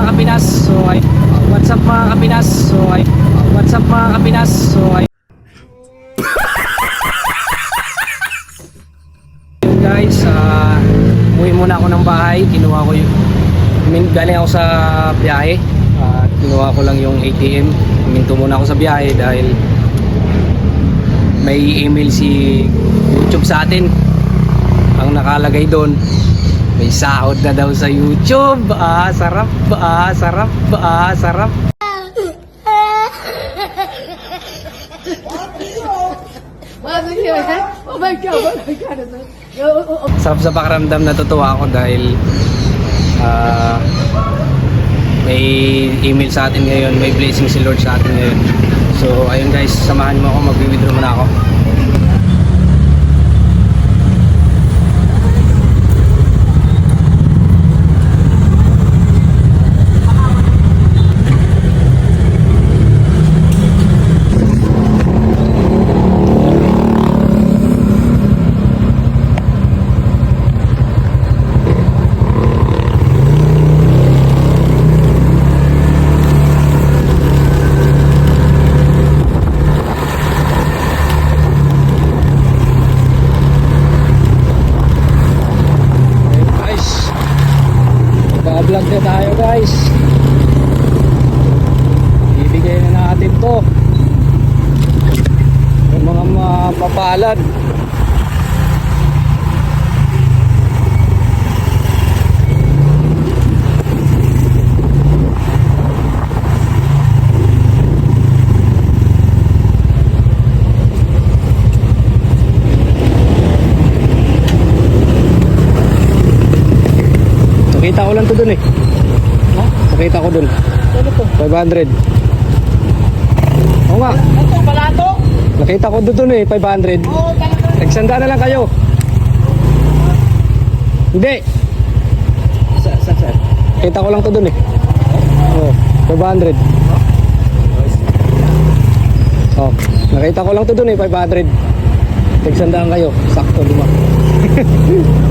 Kapinas? So ay what's up mga Kapinas? So ay what's up mga Kapinas? So ay yun guys, umuwi muna ako ng bahay. Kinuha ko yung galing ako sa biyahe at kinuha ko lang yung ATM. Huminto muna ako sa biyahe dahil may email si YouTube sa atin. Ang nakalagay doon, may sahod na daw sa YouTube. Sarap, sarap, sarap. Sarap sa pakiramdam, natutuwa ako dahil may email sa atin ngayon, may blessing si Lord sa atin ngayon. So ayun guys, samahan mo ako, mag-withdraw muna ako. Vlog na tayo guys, ibigay na natin to yung mga mapapalad. Nakita ko lang to dun eh. Ha? Nakita ko dun. Ano to? 500. Oo nga. Ito, balato? Nakita ko dun eh, 500. Oo, talaga. Nagsanda na lang kayo. Hindi. Saan? Nakita ko lang to dun eh. Oo, 500. Oh, nakita ko lang to dun eh, 500. Nagsandaan kayo. Sakto, 5.